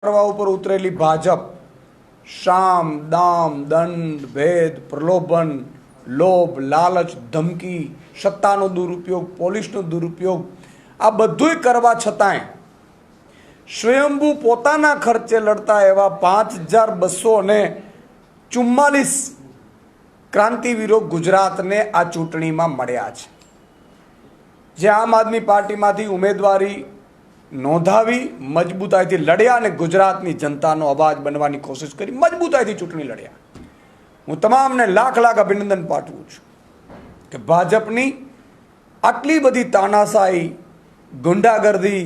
કરવા ઉપર ઉતરેલી ભાજપ શામ દામ દંડ ભેદ પ્રલોભન લોભ લાલચ ધમકી સત્તાનો દુરુપયોગ પોલીસનો દુરુપયોગ આ બધુંય કરવા છતાંય સ્વયંભૂ પોતાના ખર્ચે લડતા એવા 5244 ક્રાંતિવીરો ગુજરાતને આ ચૂંટણીમાં મળ્યા છે, જે આમ આદમી પાર્ટીમાંથી ઉમેદવારી નોંધાવી મજબૂતાઈથી લડ્યા અને ગુજરાતની જનતાનો અવાજ બનવાની કોશિશ કરી મજબૂતાઈથી ચૂંટણી લડ્યા. હું તમામને લાખ અભિનંદન પાઠવું છું કે ભાજપની આટલી બધી તાનાશાહી, ગુંડાગર્દી,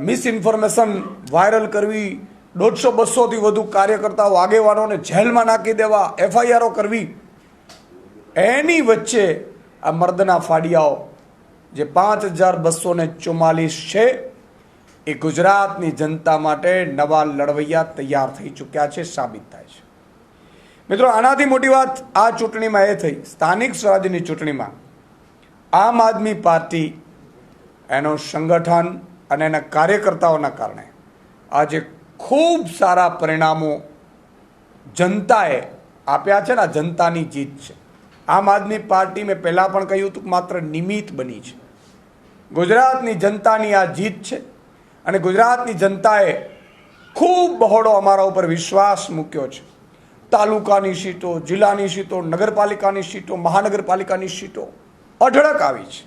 મિસઇન્ફોર્મેશન વાયરલ કરવી, 150-200થી વધુ કાર્યકર્તાઓ આગેવાનોને જેલમાં નાખી દેવા, FIRઓ કરવી, એની વચ્ચે આ મર્દના ફાડિયાઓ જે 5244 છે એ ગુજરાતની જનતા માટે નવા લડવૈયા તૈયાર થઈ ચૂક્યા છે, સાબિત થાય છે. મિત્રો, આનાથી મોટી વાત આ ચૂંટણીમાં એ થઈ, સ્થાનિક સ્વરાજ્યની ચૂંટણીમાં આમ આદમી પાર્ટી એનો સંગઠન અને એના કાર્યકર્તાઓના કારણે આજે ખૂબ સારા પરિણામો જનતાએ આપ્યા છે ને. આ જનતાની જીત છે. આમ આદમી પાર્ટી મેં પહેલાં પણ કહ્યું હતું કે માત્ર નિમિત્ત બની છે. ગુજરાતની જનતાની આ જીત છે અને ગુજરાતની જનતાએ ખૂબ બહોળો અમારા ઉપર વિશ્વાસ મૂક્યો છે. તાલુકાની સીટો, જિલ્લાની સીટો, નગરપાલિકાની સીટો, મહાનગરપાલિકાની સીટો અઢળક આવી છે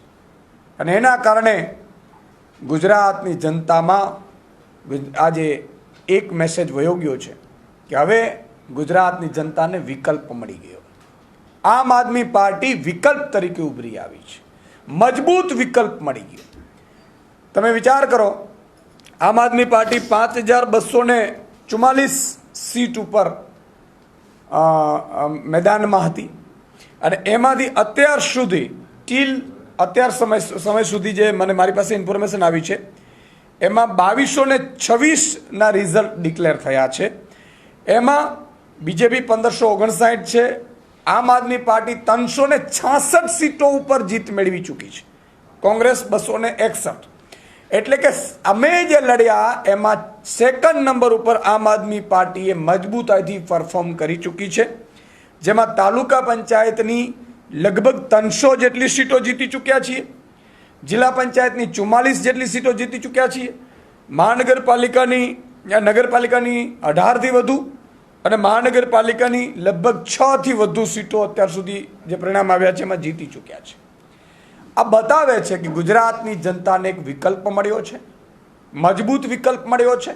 અને એના કારણે ગુજરાતની જનતામાં આજે એક મેસેજ વયો ગયો છે કે હવે ગુજરાતની જનતાને વિકલ્પ મળી ગયો. આમ આદમી પાર્ટી વિકલ્પ તરીકે ઉભરી આવી છે, મજબૂત વિકલ્પ મળી ગયો. તમે વિચાર કરો, આમ આદમી પાર્ટી 5244 સીટ ઉપર મેદાનમાં હતી અને એમાંથી અત્યાર સુધી અત્યાર સમય સુધી જે મારી પાસે ઇન્ફોર્મેશન આવી છે એમાં 2226ના રિઝલ્ટ ડિક્લેર થયા છે. એમાં બીજેપી 1559 છે, આમ આદમી પાર્ટી 366 સીટો ઉપર જીત મેળવી ચૂકી છે, કોંગ્રેસ 261. એટલે કે અમે જે લડ્યા એમાં સેકન્ડ નંબર ઉપર આમ આદમી પાર્ટીએ મજબૂતાઈથી પરફોર્મ કરી ચૂકી છે, જેમાં તાલુકા પંચાયતની લગભગ 300 જેટલી સીટો જીતી ચૂક્યા છીએ, જિલ્લા પંચાયતની 44 જેટલી સીટો જીતી ચૂક્યા છીએ, નગરપાલિકાની 18થી વધુ અને મહાનગરપાલિકાની લગભગ 6થી વધુ સીટો અત્યાર સુધી જે પરિણામ આવ્યા છે એમાં જીતી ચૂક્યા છે. આ બતાવે છે કે ગુજરાતની જનતાને એક વિકલ્પ મળ્યો છે, મજબૂત વિકલ્પ મળ્યો છે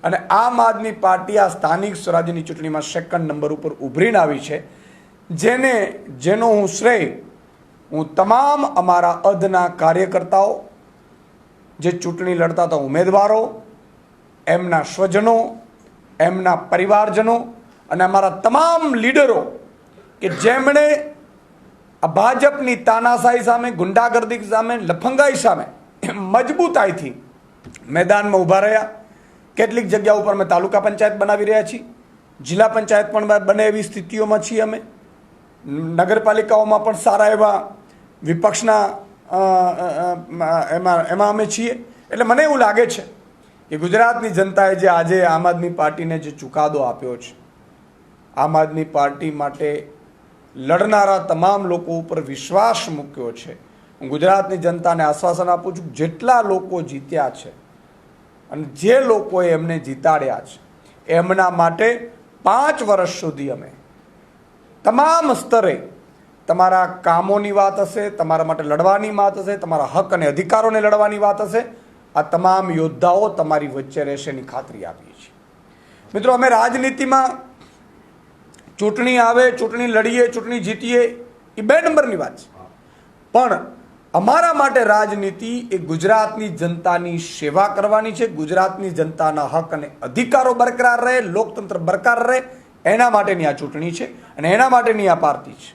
અને આમ આદમી પાર્ટી આ સ્થાનિક સ્વરાજ્યની ચૂંટણીમાં સેકન્ડ નંબર ઉપર ઉભરીને આવી છે, જેનો હું શ્રેય હું તમામ અમારા અદના કાર્યકર્તાઓ, જે ચૂંટણી લડતા હતા ઉમેદવારો, એમના સ્વજનો, એમના પરિવારજનો અને અમારા તમામ લીડરો કે જેમણે આ ભાજપની તાનાશાહી સામે, ગુંડાગર્દી સામે, લફંગાઈ સામે મજબૂતાઈથી મેદાનમાં ઊભા રહ્યા. કેટલીક જગ્યા ઉપર અમે તાલુકા પંચાયત બનાવી રહ્યા છીએ, જિલ્લા પંચાયત પણ બને એવી સ્થિતિઓમાં છીએ અમે, નગરપાલિકાઓમાં પણ સારા એવા વિપક્ષના એમાં અમે છીએ. એટલે મને એવું લાગે છે કે ગુજરાતની જનતાએ જે આજે આમ આદમી પાર્ટીને જે ચુકાદો આપ્યો છે, આમ આદમી પાર્ટી માટે લડનારા તમામ લોકો ઉપર વિશ્વાસ મૂક્યો છે. હું ગુજરાતની જનતાને આશ્વાસન આપું છું, જેટલા લોકો જીત્યા છે અને જે લોકોએ એમને જીતાડ્યા છે એમના માટે 5 વર્ષ સુધી અમે તમામ સ્તરે તમારા કામોની વાત હશે, તમારા માટે લડવાની વાત હશે, તમારા હક અને અધિકારોને લડવાની વાત હશે, આ તમામ યોદ્ધાઓ તમારી વચ્ચે રહેશે એની ખાતરી આપીએ છીએ. મિત્રો, અમે રાજનીતિમાં ચૂંટણી આવે, ચૂંટણી લડીએ, ચૂંટણી જીતીએ એ 2 નંબરની વાત છે, પણ અમારા માટે રાજનીતિ એ ગુજરાતની જનતાની સેવા કરવાની છે, ગુજરાતની જનતાના હક અને અધિકારો બરકરાર રહે, લોકતંત્ર બરકરાર રહે, એના માટેની આ ચૂંટણી છે અને એના માટેની આ પાર્ટી છે.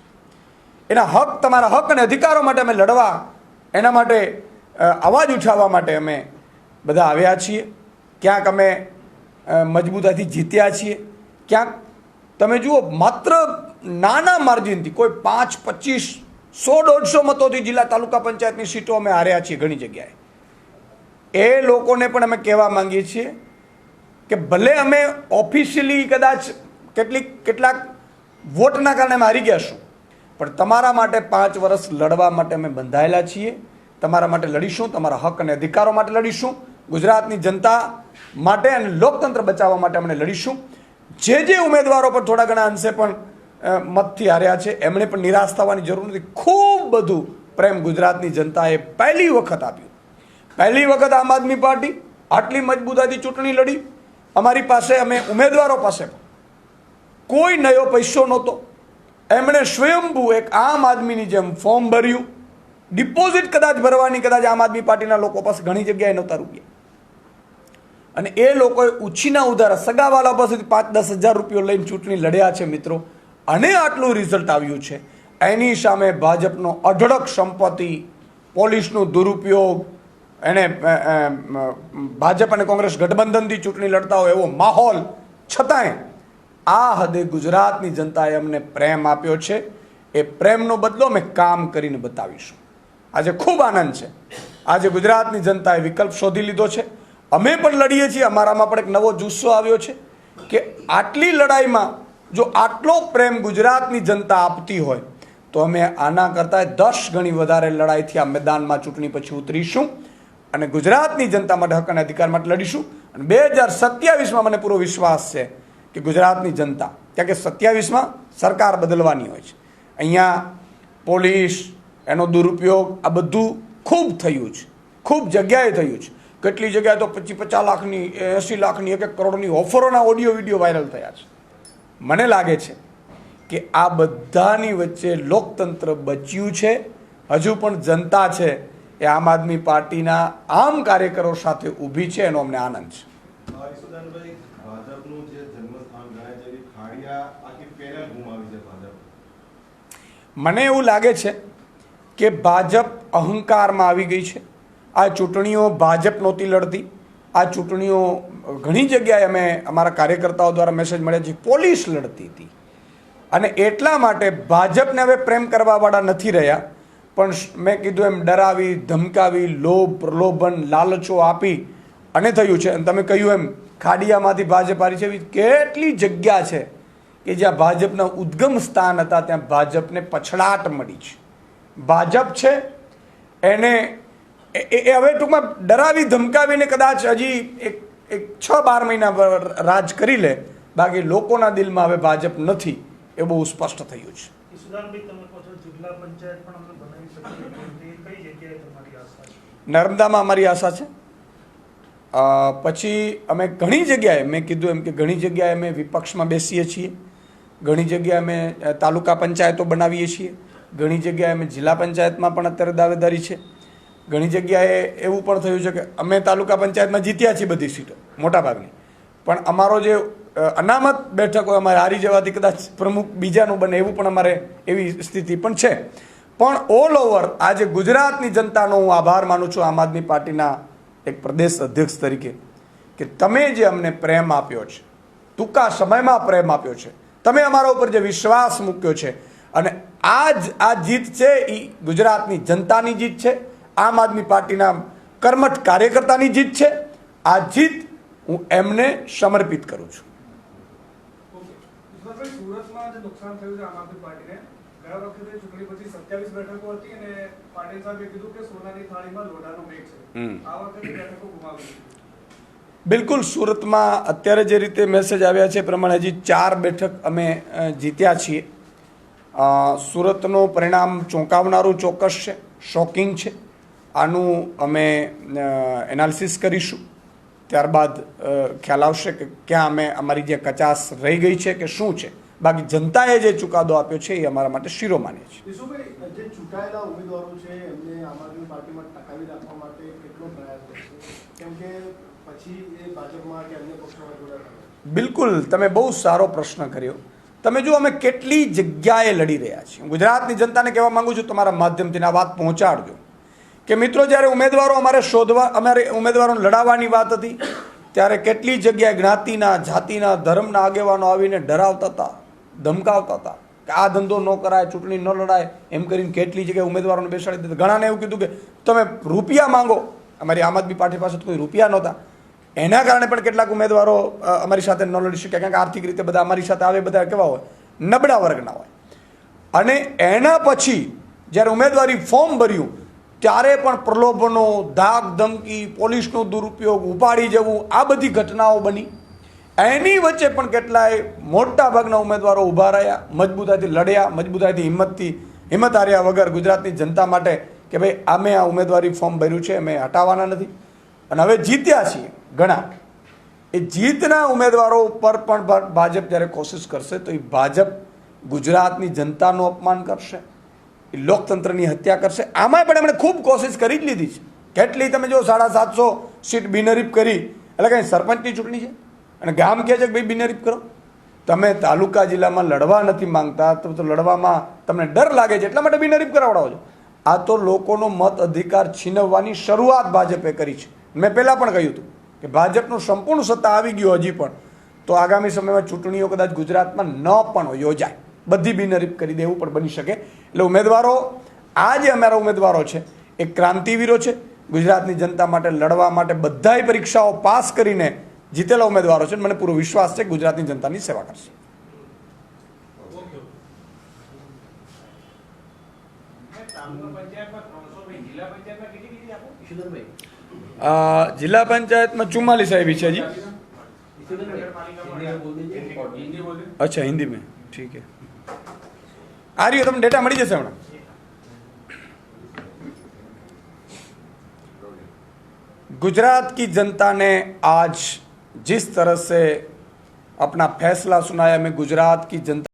એના હક, તમારા હક અને અધિકારો માટે અમે લડવા, એના માટે અવાજ ઉઠાવવા માટે અમે બધા આવ્યા છીએ. ક્યાંક અમે મજબૂતાઈથી જીત્યા છીએ, ક્યાંક તમે જુઓ માત્ર નાના માર્જિનથી કોઈ 5, 25, 100, 150 મતોથી જિલ્લા તાલુકા પંચાયતની સીટો અમે હાર્યા છીએ ઘણી જગ્યાએ. એ લોકોને પણ અમે કહેવા માંગીએ છીએ કે ભલે અમે ઓફિશિયલી કદાચ કેટલાક વોટના કારણે અમે હારી ગયા છું, પણ તમારા માટે 5 વર્ષ લડવા માટે અમે બંધાયેલા છીએ. તમારા માટે લડીશું, તમારા હક અને અધિકારો માટે લડીશું, ગુજરાતની જનતા માટે અને લોકતંત્ર બચાવવા માટે અમને લડીશું. જે ઉમેદવારો પર થોડા ઘણા અંશે પણ મતથી હાર્યા છે એમણે પણ નિરાશ થવાની જરૂર નથી. ખૂબ બધું પ્રેમ ગુજરાતની જનતાએ પહેલી વખત આપ્યું. પહેલી વખત આમ આદમી પાર્ટી આટલી મજબૂતાઈથી ચૂંટણી લડી. અમારી પાસે, અમે ઉમેદવારો પાસે કોઈ નયો પૈસો નહોતો. એમણે સ્વયંભૂ એક આમ આદમીની જેમ ફોર્મ ભર્યું. ડિપોઝિટ કદાચ ભરવાની કદાચ આમ આદમી પાર્ટીના લોકો પાસે ઘણી જગ્યાએ નહોતા રૂપિયા, અને એ લોકોએ ઉછીના ઉધારા સગાવાલા પાસેથી 5-10 હજાર રૂપિયા લઈને ચૂંટણી લડ્યા છે મિત્રો. અને આટલું રિઝલ્ટ આવ્યું છે. એની સામે ભાજપનો અઢળક સંપત્તિ, પોલીસનો દુરુપયોગ, એને ભાજપ અને કોંગ્રેસ ગઠબંધનથી ચૂંટણી લડતા હોય એવો માહોલ, છતાંય આ હદે ગુજરાતની જનતાએ અમને પ્રેમ આપ્યો છે. એ પ્રેમનો બદલો અમે કામ કરીને બતાવીશું. આજે ખૂબ આનંદ છે. આજે ગુજરાતની જનતાએ વિકલ્પ શોધી લીધો છે. અમે પણ લડીએ છીએ. અમારામાં પણ એક નવો જુસ્સો આવ્યો છે કે આટલી લડાઈમાં જો આટલો પ્રેમ ગુજરાતની જનતા આપતી હોય તો અમે આના કરતાં 10 ગણી વધારે લડાઈથી આ મેદાનમાં ચૂંટણી પછી ઉતરીશું અને ગુજરાતની જનતા માટે હક અને અધિકાર માટે લડીશું. અને 2027માં મને પૂરો વિશ્વાસ છે કે ગુજરાતની જનતા, કારણ કે 27માં સરકાર બદલવાની હોય છે. અહીંયા પોલીસ, એનો દુરુપયોગ, આ બધું ખૂબ થયું છે, ખૂબ જગ્યાએ થયું છે. કેટલી જગ્યાએ તો 50 લાખની, 80 લાખની, 1 કરોડની ઓફરોના ઓડિયો વિડીયો વાયરલ થયા છે. મને લાગે છે કે આ બધાની વચ્ચે લોકતંત્ર બચ્યું છે. હજુ પણ જનતા છે એ આમ આદમી પાર્ટીના આમ કાર્યકરો સાથે ઊભી છે. એનો અમને આનંદ છે. મને એવું લાગે છે કે ભાજપ અહંકારમાં આવી ગઈ છે. આ ચૂંટણીઓ ભાજપ નહોતી લડતી. આ ચૂંટણીઓ ઘણી જગ્યાએ અમે અમારા કાર્યકર્તાઓ દ્વારા મેસેજ મળ્યા છે, પોલીસ લડતી હતી. અને એટલા માટે ભાજપને હવે પ્રેમ કરવાવાળા નથી રહ્યા, પણ મેં કીધું એમ ડરાવી, ધમકાવી, લોભ, પ્રલોભન, લાલચો આપી અને થયું છે. અને તમે કહ્યું એમ ખાડિયામાંથી ભાજપ હારી છે. એવી કેટલી જગ્યા છે કે જ્યાં ભાજપના ઉદ્ગમ સ્થાન હતા ત્યાં ભાજપને પછડાટ મળી છે. ભાજપ છે એને એ હવે ટૂંકમાં ડરાવી ધમકાવીને કદાચ હજી એક 6-12 મહિના રાજ કરી લે, બાકી લોકોના દિલમાં હવે ભાજપ નથી એ બહુ સ્પષ્ટ થયું છે. નર્મદામાં અમારી આશા છે. પછી અમે ઘણી જગ્યાએ, મેં કીધું એમ કે ઘણી જગ્યાએ અમે વિપક્ષમાં બેસીએ છીએ, ઘણી જગ્યાએ અમે તાલુકા પંચાયતો બનાવીએ છીએ, ઘણી જગ્યાએ અમે જિલ્લા પંચાયતમાં પણ અત્યારે દાવેદારી છે. ઘણી જગ્યાએ એવું પણ થયું છે કે અમે તાલુકા પંચાયતમાં જીત્યા છીએ બધી સીટો મોટાભાગની, પણ અમારો જે અનામત બેઠક હોય અમારે હારી જવાથી કદાચ પ્રમુખ બીજાનું બને એવું પણ અમારે એવી સ્થિતિ પણ છે. પણ ઓલ ઓવર આજે ગુજરાતની જનતાનો હું આભાર માનું છું આમ આદમી પાર્ટીના એક પ્રદેશ અધ્યક્ષ તરીકે કે તમે જે અમને પ્રેમ આપ્યો છે, ટૂંકા સમયમાં પ્રેમ આપ્યો છે, તમે અમારા ઉપર જે વિશ્વાસ મૂક્યો છે, અને આ જીત છે એ ગુજરાતની જનતાની જીત છે, આમ આદમી પાર્ટીના કર્મઠ કાર્યકર્તાની જીત છે. આ જીત હું એમને સમર્પિત કરું છું. સુરતમાં જે નુકસાન થયું છે આમ આદમી પાર્ટીને, ગયા વખતે ચૂંટણી પછી 27 બેઠકો હતી અને પાટીલ સાહેબે કીધું કે સોનાની થાળીમાં લોઢાનો મેઘ છે. આ વખતે બેઠકો ગુમાવી. બિલકુલ, સુરતમાં અત્યારે જે રીતે મેસેજ આવ્યા છે એ પ્રમાણે હજી 4 બેઠક અમે જીત્યા છીએ. સુરતનું પરિણામ ચોંકાવનારું ચોક્કસ છે, શોકિંગ છે. આનું અમે એનાલિસિસ કરીશું, ત્યારબાદ ખ્યાલ આવશે કે ક્યાં અમે અમારી જે કચાશ રહી ગઈ છે કે શું છે. બાકી જનતાએ જે ચુકાદો આપ્યો છે એ અમારા માટે શિરોમાન્ય છે. જે ચૂંટાયેલા ઉમેદવારો છે એમને આમ આદમી પાર્ટીમાં ટકાવી રાખવા માટે કેટલો પ્રયાસ કરશે, કેમ કે પછી એ ભાજપમાં કે અન્ય પક્ષોમાં જોડાયા? બિલકુલ, તમે બહુ સારો પ્રશ્ન કર્યો. તમે જો અમે કેટલી જગ્યાએ લડી રહ્યા છીએ. ગુજરાતની જનતાને કહેવા માંગુ છું, તમારા માધ્યમથી આ વાત પહોંચાડજો કે મિત્રો, જ્યારે અમારે ઉમેદવારોને લડાવવાની વાત હતી ત્યારે કેટલી જગ્યાએ જ્ઞાતિના, જાતિના, ધર્મના આગેવાનો આવીને ડરાવતા હતા, ધમકાવતા હતા કે આ ધંધો ન કરાય, ચૂંટણી ન લડાય, એમ કરીને કેટલી જગ્યાએ ઉમેદવારોને બેસાડી દીધા. ઘણાને એવું કીધું કે તમે રૂપિયા માંગો. અમારી આમ આદમી પાર્ટી પાસે કોઈ રૂપિયા નહોતા, એના કારણે પણ કેટલાક ઉમેદવારો અમારી સાથે ન લડી શક્યા, કારણ કે આર્થિક રીતે બધા અમારી સાથે આવે બધા કેવા હોય, નબળા વર્ગના હોય. અને એના પછી જ્યારે ઉમેદવારી ફોર્મ ભર્યું ત્યારે પણ પ્રલોભનો, ધાક ધમકી, પોલીસનો દુરુપયોગ, ઉપાડી જવું, આ બધી ઘટનાઓ બની. એની વચ્ચે પણ કેટલાય મોટા ભાગના ઉમેદવારો ઊભા રહ્યા, મજબૂતાઈથી લડ્યા, મજબૂતાઈથી હિંમત હાર્યા વગર ગુજરાતની જનતા માટે કે ભાઈ અમે આ ઉમેદવારી ફોર્મ ભર્યું છે, અમે હટાવવાના નથી. અને હવે જીત્યા છીએ ઘણા. એ જીતના ઉમેદવારો ઉપર પણ ભાજપ જ્યારે કોશિશ કરશે તો એ ભાજપ ગુજરાતની જનતાનું અપમાન કરશે, એ લોકતંત્રની હત્યા કરશે. આમાંય પણ એમણે ખૂબ કોશિશ કરી જ લીધી છે. કેટલી તમે જો 750 સીટ બિનહરીફ કરી, એટલે કંઈ સરપંચની ચૂંટણી છે અને ગામ કહે છે કે ભાઈ બિનહરીફ કરો. તમે તાલુકા જિલ્લામાં લડવા નથી માંગતા તો લડવામાં તમને ડર લાગે છે એટલા માટે બિનહરીફ કરાવડાવો છો. આ તો લોકોનો મત અધિકાર છીનવવાની શરૂઆત ભાજપે કરી છે. મેં પહેલાં પણ કહ્યું હતું કે ભાજપનું સંપૂર્ણ સત્તા આવી ગયું હજી પણ તો આગામી સમયમાં ચૂંટણીઓ કદાચ ગુજરાતમાં ન પણ યોજાય, બધી બિનહરીફ કરી દેવું પણ બની શકે. એટલે ઉમેદવારો, આ જે અમારા ઉમેદવારો છે એ ક્રાંતિવીરો છે. ગુજરાતની જનતા માટે લડવા માટે બધાય પરીક્ષાઓ પાસ કરીને જીતેલા ઉમેદવારો છે. મને પૂરો વિશ્વાસ છે કે ગુજરાતની જનતાની સેવા કરશે. જિલ્લા પંચાયતમાં 44 આવી છે હજી. अच्छा हिंदी में ठीक है. आ रही हो, तुम डेटा मળી જશે હમણાં. गुजरात की जनता ने आज जिस तरह से अपना फैसला सुनाया, मैं गुजरात की जनता